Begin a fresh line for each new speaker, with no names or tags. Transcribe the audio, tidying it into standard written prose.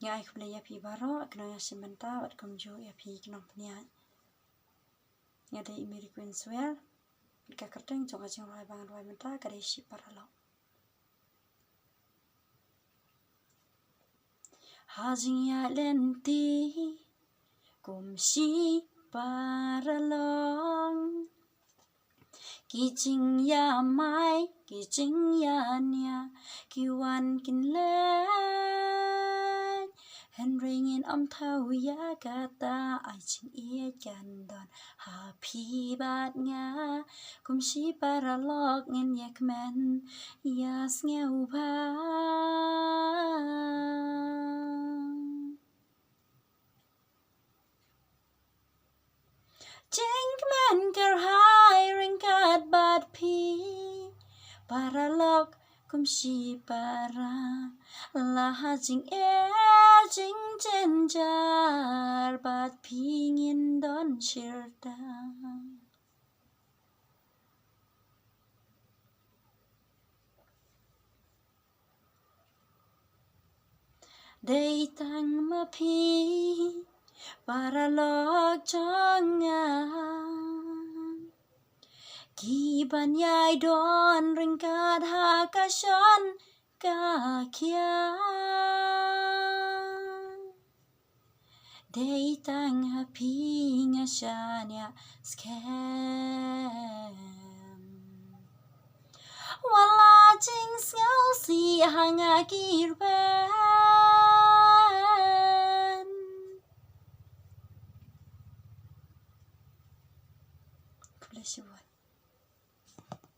Ngai khule ya pi baro kno ya simenta wat komjo ya pi kno pnia ya de American Swer ka kerteng jonga jong roi bang roi menta ka de shi paralo hajing ya lenti kum shi paralong kijing ya mai kijing ya nia kiwan kin le hen ringin thau ya kata ai ching ia kan don happy bat nga kum shi paralog ngin yak men yas ngeu ba Jing men ker hai ring kat bat pi paralog kum shi para la jing jing chen jar bat pi ngin don shirta Day tang ma pi paralog chonga Ki ban yai don ring kat ha ka shon ka kia Day tang ha pi nga shanya scam Wala jing sngao si hanga kirbe